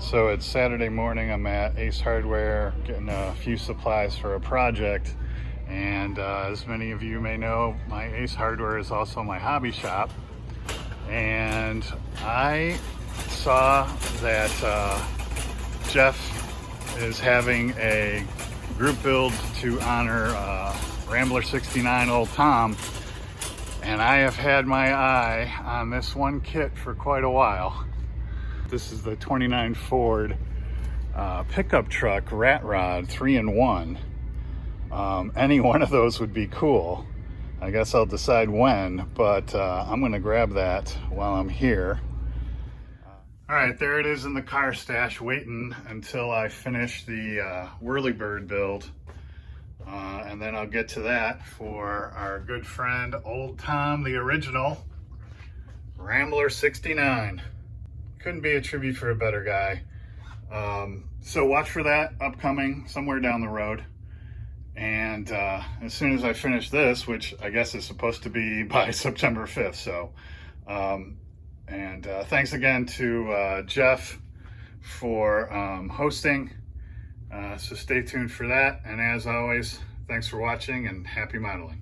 So it's Saturday morning. I'm at Ace Hardware getting a few supplies for a project. And as many of you may know, my Ace Hardware is also my hobby shop. And I saw that Jeff is having a group build to honor Rambler69 Old Tom. And I have had my eye on this one kit for quite a while. This is the 29 Ford pickup truck rat rod 3-in-1. Any one of those would be cool. I guess I'll decide when, but I'm gonna grab that while I'm here. All right, there it is in the car stash, waiting until I finish the Whirlybird build. And then I'll get to that for our good friend, Old Tom, the original, Rambler69. Couldn't be a tribute for a better guy. So watch for that upcoming somewhere down the road. And as soon as I finish this, which I guess is supposed to be by September 5th. So, thanks again to Jeff for hosting. So stay tuned for that. And as always, thanks for watching and happy modeling.